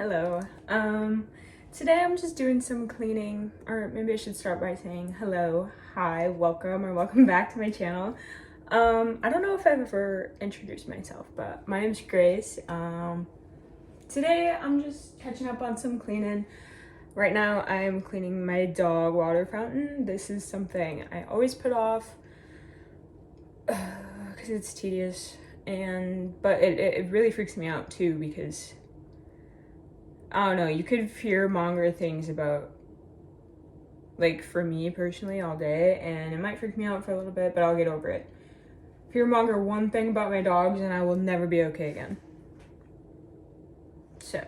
Hello. Today I'm just doing some cleaning, or maybe I should start by saying hello, hi, welcome, or welcome back to my channel. I don't know if I've ever introduced myself, but my name's Grace. Today I'm just catching up on some cleaning. Right now I'm cleaning my dog water fountain. This is something I always put off because it's tedious, but it really freaks me out too because I don't know, you could fear monger things about, like, for me personally all day, and it might freak me out for a little bit, but I'll get over it. Fear monger one thing about my dogs and I will never be okay again. So,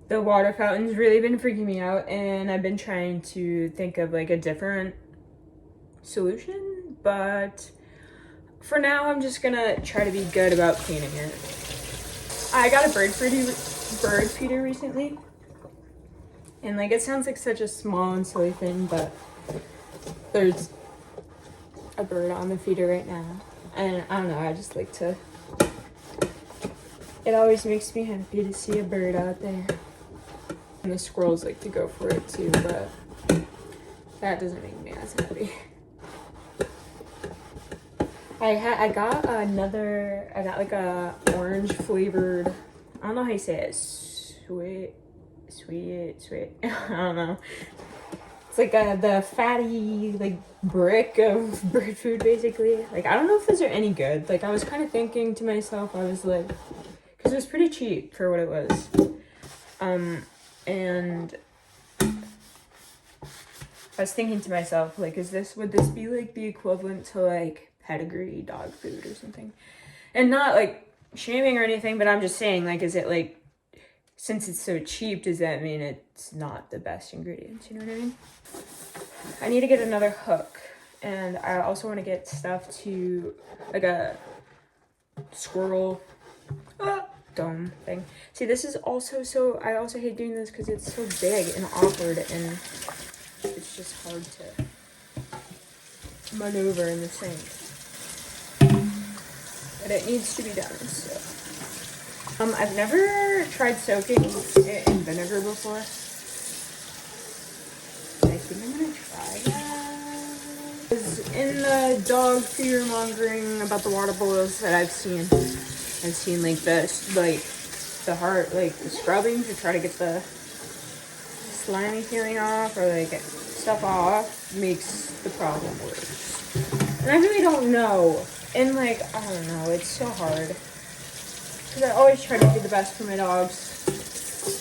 the water fountain's really been freaking me out, and I've been trying to think of like a different solution, but for now I'm just gonna try to be good about cleaning it. I got a bird feeder recently, and like it sounds like such a small and silly thing, but there's a bird on the feeder right now, and I don't know, I just like to, it always makes me happy to see a bird out there, and the squirrels like to go for it too, but that doesn't make me as happy. I got like a orange flavored, I don't know how you say it, sweet. I don't know. It's like the fatty like brick of bird food basically. Like I don't know if those are any good. Like I was kind of thinking to myself, I was like, because it was pretty cheap for what it was. And I was thinking to myself, like, would this be like the equivalent to like pedigree dog food or something? And not like shaming or anything, but I'm just saying, like, is it like, since it's so cheap, does that mean it's not the best ingredients? You know what I mean? I need to get another hook, and I also want to get stuff to, like a squirrel dome thing. See, this is also I also hate doing this because it's so big and awkward, and it's just hard to maneuver in the sink. But it needs to be done, so. I've never tried soaking it in vinegar before. I think I'm gonna try that. Because in the dog fear mongering about the water boils that I've seen like this, like the heart, like the scrubbing to try to get the slimy feeling off or like get stuff off makes the problem worse. And I really don't know. And like, I don't know, it's so hard. Because I always try to do the best for my dogs,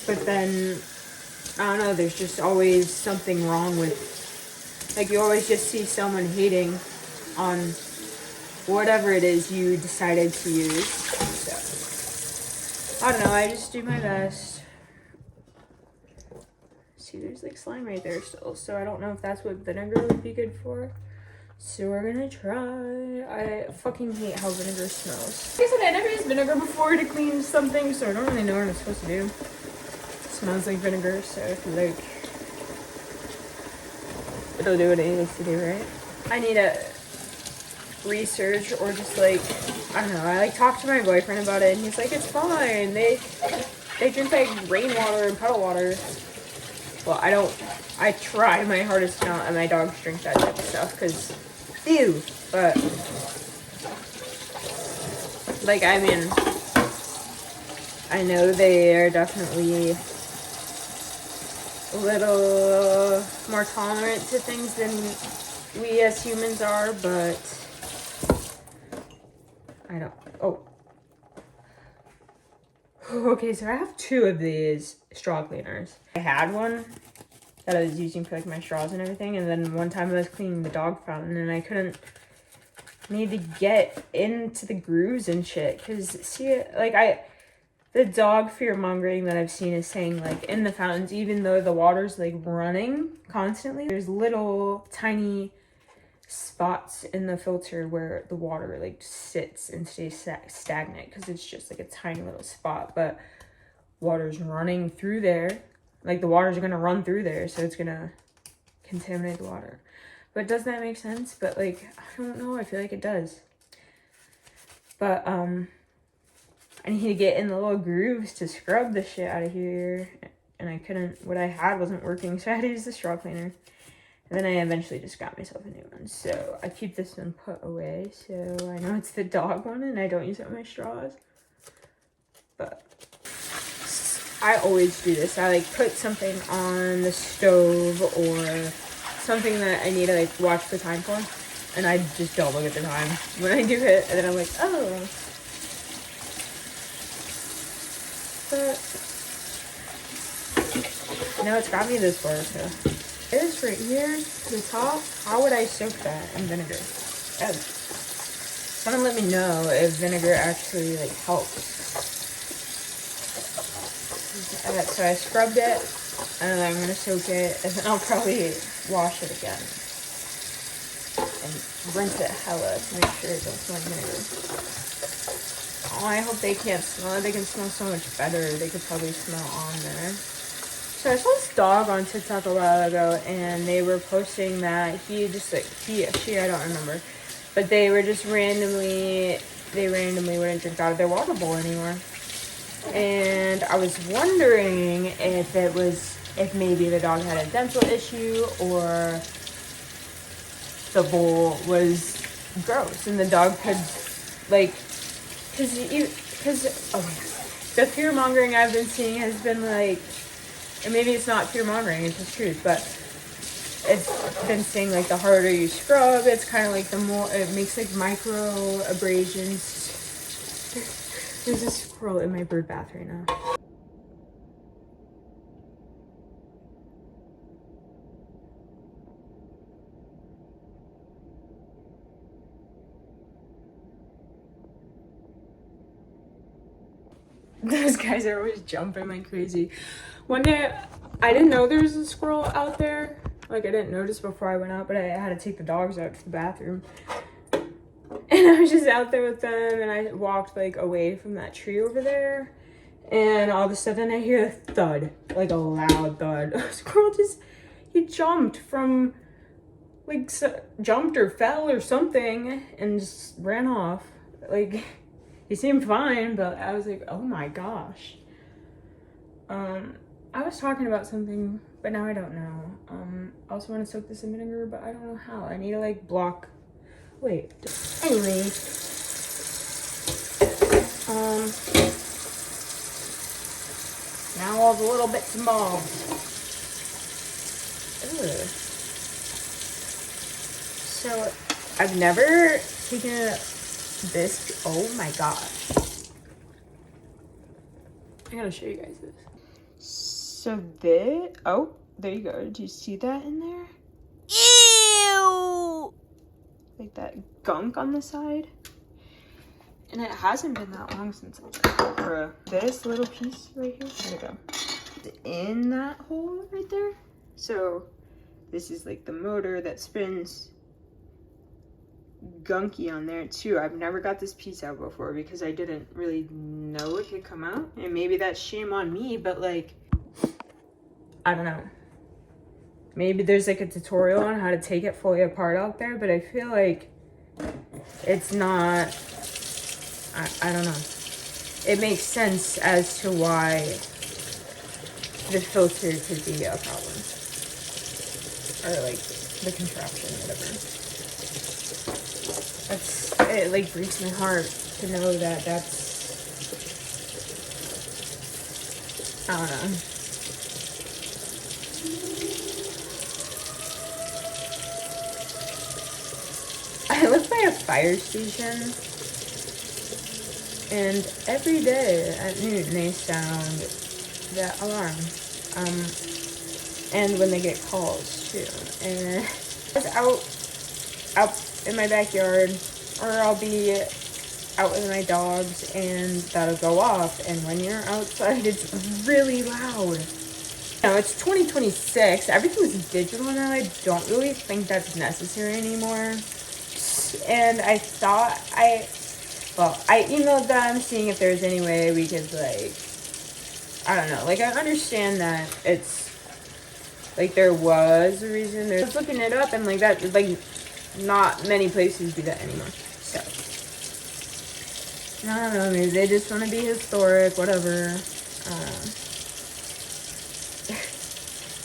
but then, I don't know, there's just always something wrong with, like, you always just see someone hating on whatever it is you decided to use, so, I don't know, I just do my best. See, there's, like, slime right there still, so I don't know if that's what vinegar would be good for. So we're gonna try. I fucking hate how vinegar smells. Like I said, I never used vinegar before to clean something, so I don't really know what I'm supposed to do. It smells like vinegar, so I feel like it'll do what it needs to do, right? I need to research or just like, I don't know, I like talked to my boyfriend about it and he's like, it's fine. They drink like rainwater and puddle water. Well, I try my hardest to not let my dogs drink that type of stuff because ew, but like, I mean, I know they are definitely a little more tolerant to things than we as humans are, but I don't, okay, so I have two of these straw cleaners. I had one that I was using for like my straws and everything, and then one time I was cleaning the dog fountain and I need to get into the grooves and shit, because see, like, the dog fear mongering that I've seen is saying like in the fountains, even though the water's like running constantly, there's little tiny spots in the filter where the water like sits and stays stagnant because it's just like a tiny little spot, but water's running through there. Like, the water's gonna run through there, so it's gonna contaminate the water. But does that make sense? But, like, I don't know, I feel like it does. But, I need to get in the little grooves to scrub the shit out of here. And I couldn't, what I had wasn't working, so I had to use the straw cleaner. And then I eventually just got myself a new one. So I keep this one put away, so I know it's the dog one and I don't use it with my straws. But I always do this. I like put something on the stove or something that I need to like watch the time for. And I just don't look at the time when I do it. And then I'm like, oh. But now it's got me this far, so. This right here, the top, how would I soak that in vinegar? Someone let me know if vinegar actually like helps. So I scrubbed it, and then I'm gonna soak it, and then I'll probably wash it again. And rinse it hella to make sure it don't smell like vinegar. Oh, I hope they can't smell it. They can smell so much better. They could probably smell on there. So I saw this dog on TikTok a while ago, and they were posting that he just like, she, I don't remember, but they were just randomly wouldn't drink out of their water bowl anymore. And I was wondering if maybe the dog had a dental issue or the bowl was gross and the dog could like, because the fear mongering I've been seeing has been like, and maybe it's not fear mongering, it's just truth, but it's been saying like the harder you scrub, it's kind of like the more, it makes like micro abrasions. There's a squirrel in my bird bath right now. Those guys are always jumping like crazy. One day, I didn't know there was a squirrel out there. Like, I didn't notice before I went out, but I had to take the dogs out to the bathroom. And I was just out there with them, and I walked, like, away from that tree over there. And all of a sudden, I hear a thud. Like, a loud thud. A squirrel just, he jumped from, like, jumped or fell or something, and just ran off. Like, he seemed fine, but I was like, oh my gosh. I was talking about something, but now I don't know. I also want to soak this in vinegar, but I don't know how. I need to like block. Wait. Anyway. Now all the little bits and bobs. Ugh. So I've never taken this. Oh my gosh. I gotta show you guys this. So this, oh, there you go. Do you see that in there? Ew! Like that gunk on the side. And it hasn't been that long since I checked for this little piece right here. There we go. In that hole right there. So this is like the motor that spins. Gunky on there too. I've never got this piece out before because I didn't really know it could come out. And maybe that's shame on me, but like, I don't know. Maybe there's like a tutorial on how to take it fully apart out there, but I feel like it's not, I don't know. It makes sense as to why the filter could be a problem. Or like the contraption, whatever. It like breaks my heart to know that that's, I don't know. I live by a fire station, and every day at noon they sound the alarm, and when they get calls too. And I was out in my backyard, or I'll be out with my dogs, and that'll go off. And when you're outside, it's really loud. No, it's 2026. Everything's digital now. I don't really think that's necessary anymore. And I thought I emailed them seeing if there's any way we could like, I don't know, like I understand that it's like there was a reason. I was looking it up and like that, like not many places do that anymore. So I don't know, maybe they just want to be historic, whatever.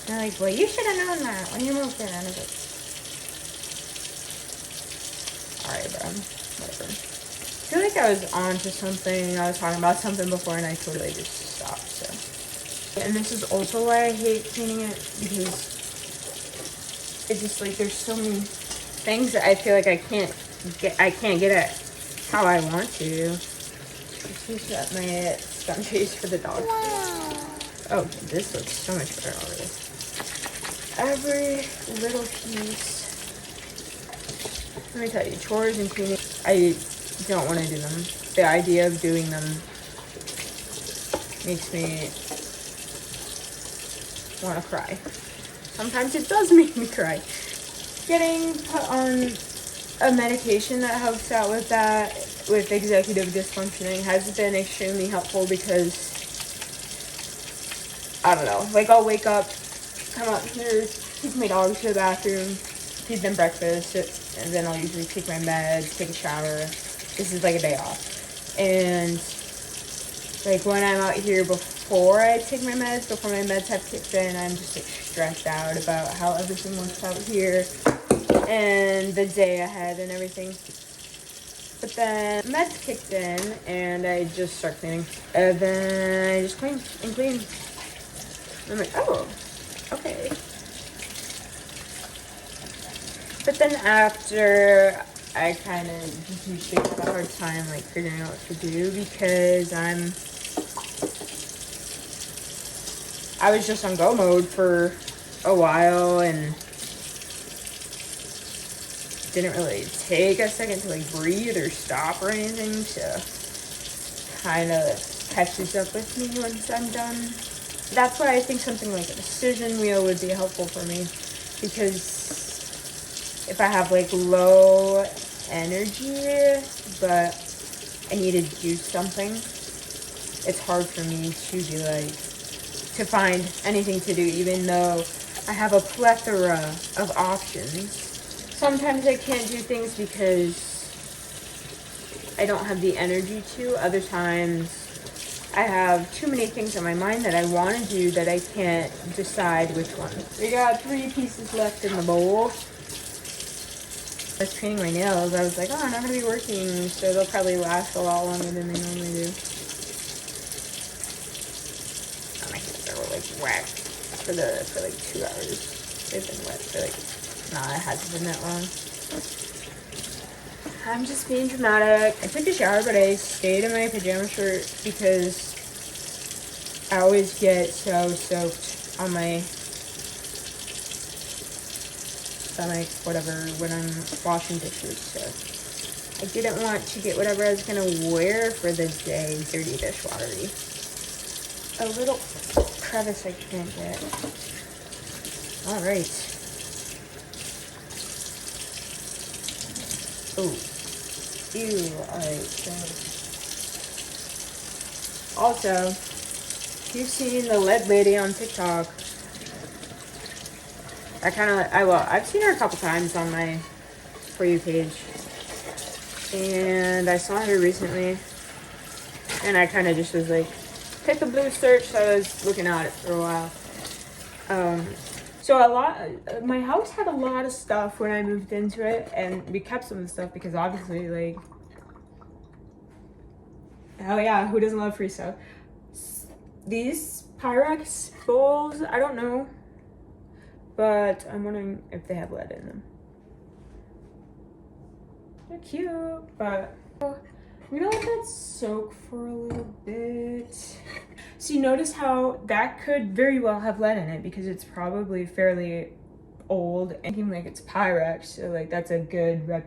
They're like, well, you should have known that when you moved in. And I was like, alright, bro, whatever. I feel like I was on to something. I was talking about something before and I totally just stopped, so. And this is also why I hate cleaning it, because it's just like there's so many things that I feel like I can't get at how I want to. Let's use up my scrunchies for the dog. Oh, this looks so much better already. Every little piece. Let me tell you, chores and cleaning, I don't want to do them. The idea of doing them makes me want to cry. Sometimes it does make me cry. Getting put on a medication that helps out with that, with executive dysfunctioning, has been extremely helpful because, I don't know, like I'll wake up, come out here, take my dogs to the bathroom, feed them breakfast, and then I'll usually take my meds, take a shower. This is like a day off. And like when I'm out here before I take my meds, before my meds have kicked in, I'm just like stressed out about how everything works out here and the day ahead and everything. But then meds kicked in and I just start cleaning. And then I just clean and clean. I'm like, oh, okay. But then after, I kind of just usually have a hard time like figuring out what to do because I was just on go mode for a while and didn't really take a second to like breathe or stop or anything, so kind of catches up with me once I'm done. That's why I think something like a decision wheel would be helpful for me, because if I have like low energy but I need to do something, it's hard for me to be like, to find anything to do even though I have a plethora of options. Sometimes I can't do things because I don't have the energy to. Other times I have too many things in my mind that I want to do that I can't decide which one. We got 3 pieces left in the bowl. I was painting my nails. I was like, oh, I'm not going to be working, so they'll probably last a lot longer than they normally do. Oh, my hands are like wet for like 2 hours. They've been wet for like, nah, it hasn't been that long. I'm just being dramatic. I took a shower, but I stayed in my pajama shirt because I always get so soaked on my stomach, whatever, when I'm washing dishes. So I didn't want to get whatever I was going to wear for the day dirty dishwatery. A little crevice I can't get. All right. Oh. Ew, alright, so. Also, if you've seen the lead lady on TikTok, I've seen her a couple times on my For You page. And I saw her recently. And I kind of just was like, pick a blue search, so I was looking at it for a while. So my house had a lot of stuff when I moved into it, and we kept some of the stuff because obviously, like, hell yeah, who doesn't love free stuff? These Pyrex bowls, I don't know, but I'm wondering if they have lead in them. They're cute, but we're gonna let that soak for a little bit. So you notice how that could very well have lead in it because it's probably fairly old and even like it's Pyrex, so like that's a good a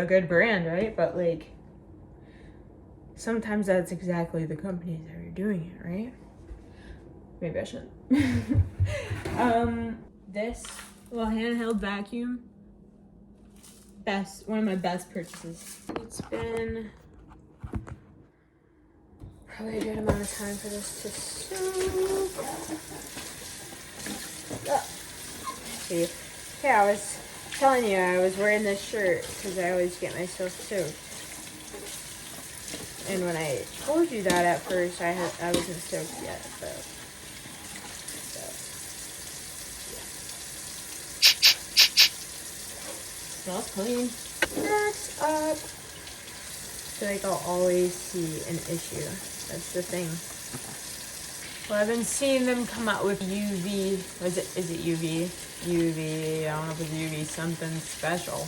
good brand, right? But like sometimes that's exactly the companies that are doing it, right? Maybe I shouldn't. This little handheld vacuum, one of my best purchases. It's been probably a good amount of time for this to soak. See, yeah, I was telling you I was wearing this shirt because I always get myself soaked. And when I told you that at first, I wasn't stoked yet, but so yeah. Smells clean. Next up, I feel like I'll always see an issue. That's the thing. Well, I've been seeing them come out with UV. Is it UV? UV. I don't know if it's UV something special.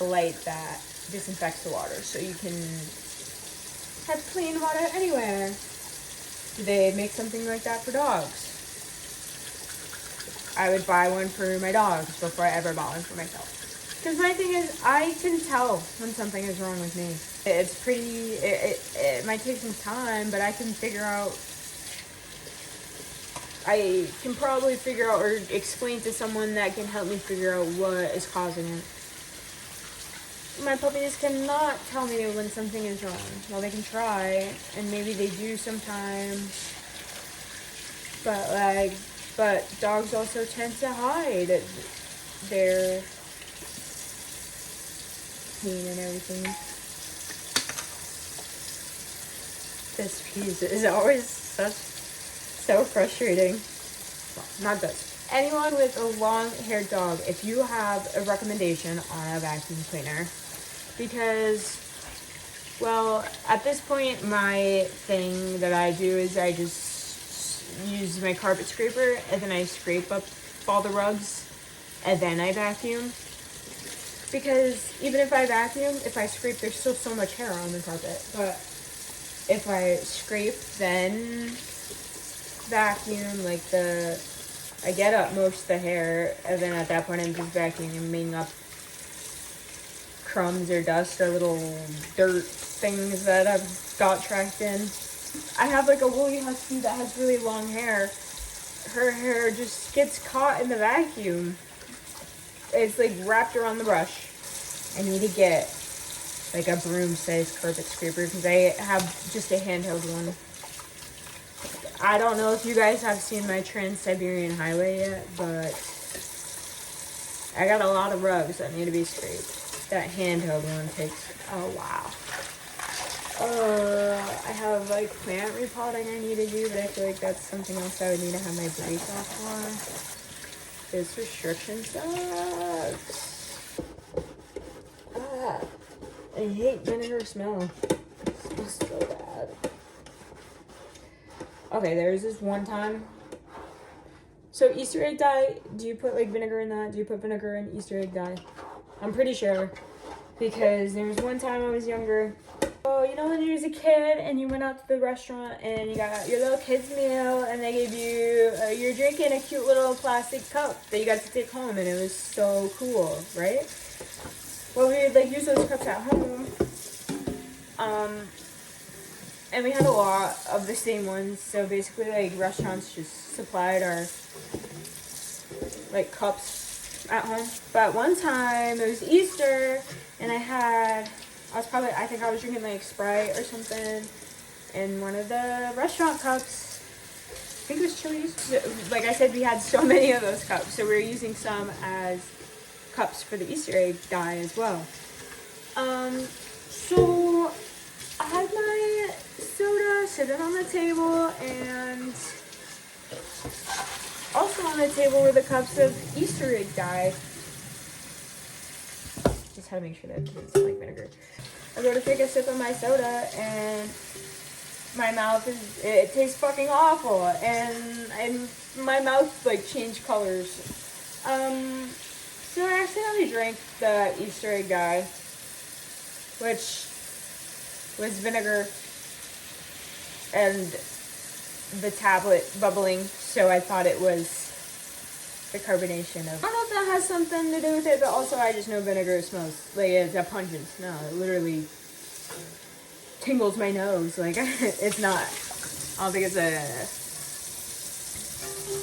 A light that disinfects the water, so you can have clean water anywhere. Do they make something like that for dogs? I would buy one for my dogs before I ever bought one for myself. Because my thing is, I can tell when something is wrong with me. It's pretty, it might take some time, but I can probably figure out or explain to someone that can help me figure out what is causing it. My puppies cannot tell me when something is wrong. Well, they can try, and maybe they do sometimes. But dogs also tend to hide their pain and everything. This piece is always so frustrating. Well, not this. Anyone with a long-haired dog, if you have a recommendation on a vacuum cleaner, because, well, at this point, my thing that I do is I just use my carpet scraper, and then I scrape up all the rugs, and then I vacuum. Because even if I vacuum, if I scrape, there's still so much hair on the carpet. But if I scrape, then vacuum, I get up most of the hair, and then at that point I'm just vacuuming up crumbs or dust or little dirt things that I've got tracked in. I have a woolly husky that has really long hair. Her hair just gets caught in the vacuum. It's wrapped around the brush. I need to get a broom-sized carpet scraper because I have just a handheld one. I don't know if you guys have seen my Trans-Siberian Highway yet, but I got a lot of rugs that need to be scraped. That handheld one takes a while. I have plant repotting I need to do, but I feel like that's something else I would need to have my break off for. This restriction sucks. I hate vinegar smell. It smells so bad. Okay, there's this one time. So Easter egg dye, do you put vinegar in that? Do you put vinegar in Easter egg dye? I'm pretty sure. Because there was one time I was younger. Oh, you know when you was a kid and you went out to the restaurant and you got your little kid's meal and they gave you, you're drinking a cute little plastic cup that you got to take home and it was so cool, right? Well, we would use those cups at home. And we had a lot of the same ones. So basically restaurants just supplied our cups at home. But one time it was Easter and I think I was drinking Sprite or something in one of the restaurant cups. I think it was Chili's. Like I said, we had so many of those cups, so we were using some as cups for the Easter egg dye as well. So I had my soda sitting on the table, and also on the table were the cups of Easter egg dye. Just had to make sure that it didn't smell like vinegar. I go to take a sip of my soda, and my mouth it tastes fucking awful, and my mouth changed colors. So I accidentally drank the Easter egg dye, which was vinegar and the tablet bubbling, so I thought it was the carbonation of. I don't know if that has something to do with it, but also I just know vinegar smells it's a pungent smell. It literally tingles my nose. It's not. I don't think it's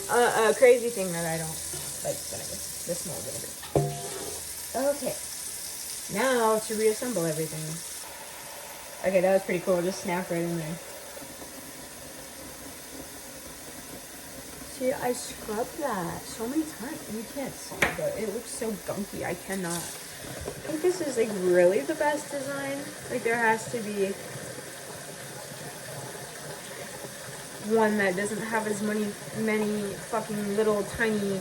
a crazy thing that I don't like vinegar. The smell of vinegar. Okay, now to reassemble everything. Okay, that was pretty cool. Just snap right in there. See, I scrubbed that so many times. You can't see, but it looks so gunky. I cannot. I think this is really the best design. There has to be one that doesn't have as many fucking little tiny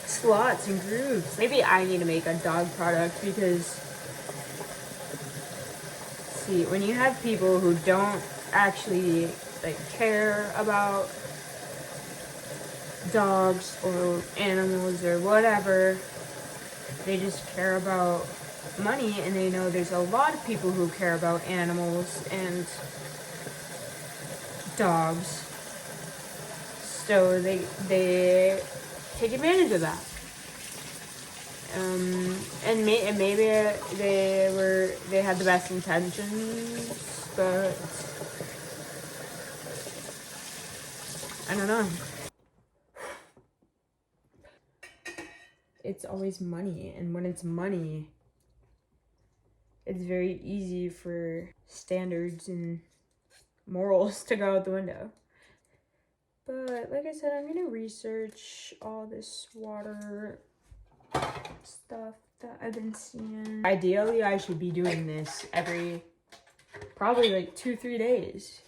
slots and grooves. Maybe I need to make a dog product because, see, when you have people who don't actually like care about dogs or animals or whatever, they just care about money, and they know there's a lot of people who care about animals and dogs, so they take advantage of that. And maybe they had the best intentions, but I don't know. It's always money, and when it's money, it's very easy for standards and morals to go out the window. But like I said, I'm gonna research all this water stuff that I've been seeing. Ideally, I should be doing this every probably like 2-3 days,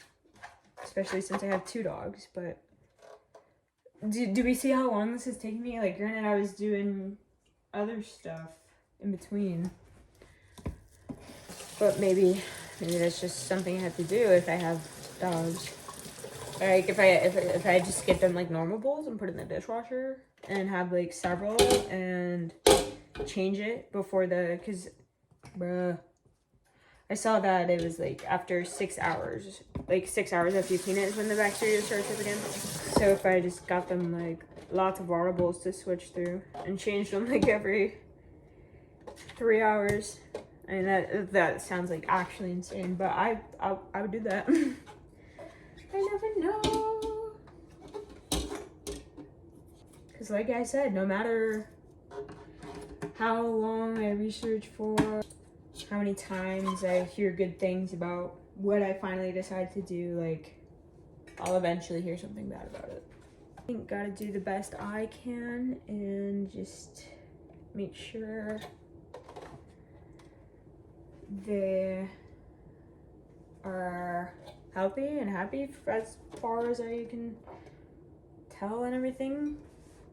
especially since I have 2 dogs. But do we see how long this is taking me? Like, granted, I was doing other stuff in between, but maybe that's just something I have to do if I have dogs. Like, if I just get them like normal bowls and put it in the dishwasher and have like several and change it before because I saw that it was like after 6 hours, like 6 hours after you clean it is when the bacteria starts up again. So if I just got them like lots of water bowls to switch through and change them like every 3 hours, I mean that sounds like actually insane, but I would do that. I never know. Because like I said, no matter how long I research for, how many times I hear good things about what I finally decide to do, like, I'll eventually hear something bad about it. I think gotta do the best I can and just make sure they are healthy and happy as far as I can tell and everything.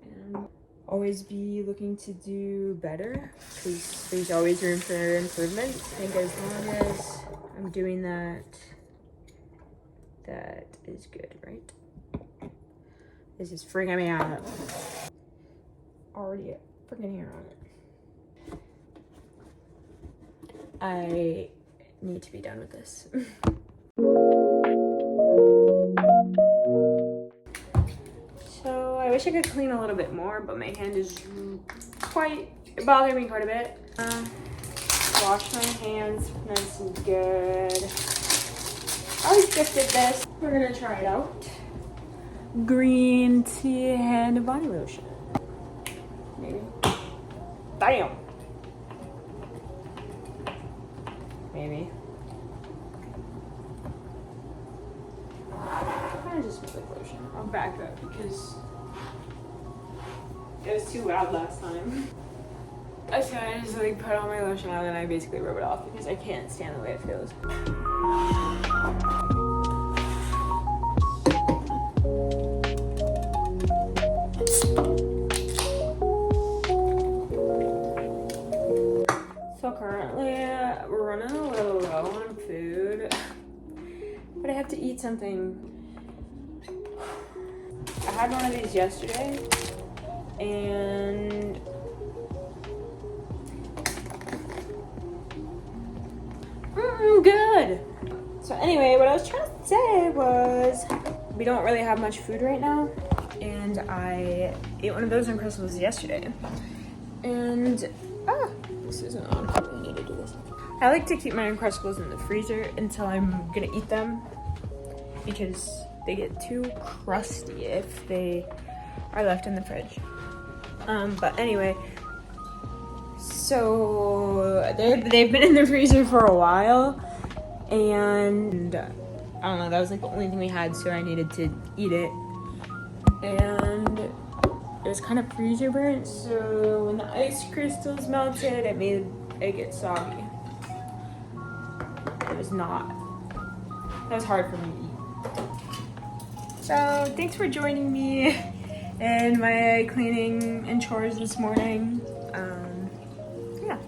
And always be looking to do better, because there's always room for improvement. I think as long as I'm doing that, that is good, right? This is freaking me out. Already a freaking hair on it. I need to be done with this. So I wish I could clean a little bit more, but my hand is bothering me quite a bit. Wash my hands nice and good. I always gifted this. We're gonna try it out. Green tea and body lotion. Maybe. Damn. Maybe. I just smell like lotion. I'll back up because it was too loud last time. So I just like put all my lotion on and I basically rub it off because I can't stand the way it feels. So currently we're running a little low on food, but I have to eat something. I had one of these yesterday and good. So anyway, what I was trying to say was we don't really have much food right now, and I ate one of those Uncrustables yesterday. And this isn't on. I need to do this. I like to keep my Uncrustables in the freezer until I'm gonna eat them because they get too crusty if they are left in the fridge. But anyway, so they've been in the freezer for a while, and I don't know, that was like the only thing we had, so I needed to eat it. And it was kind of freezer burnt, so when the ice crystals melted, it made it get soggy. It was not. That was hard for me to eat. So thanks for joining me in my cleaning and chores this morning. Yeah.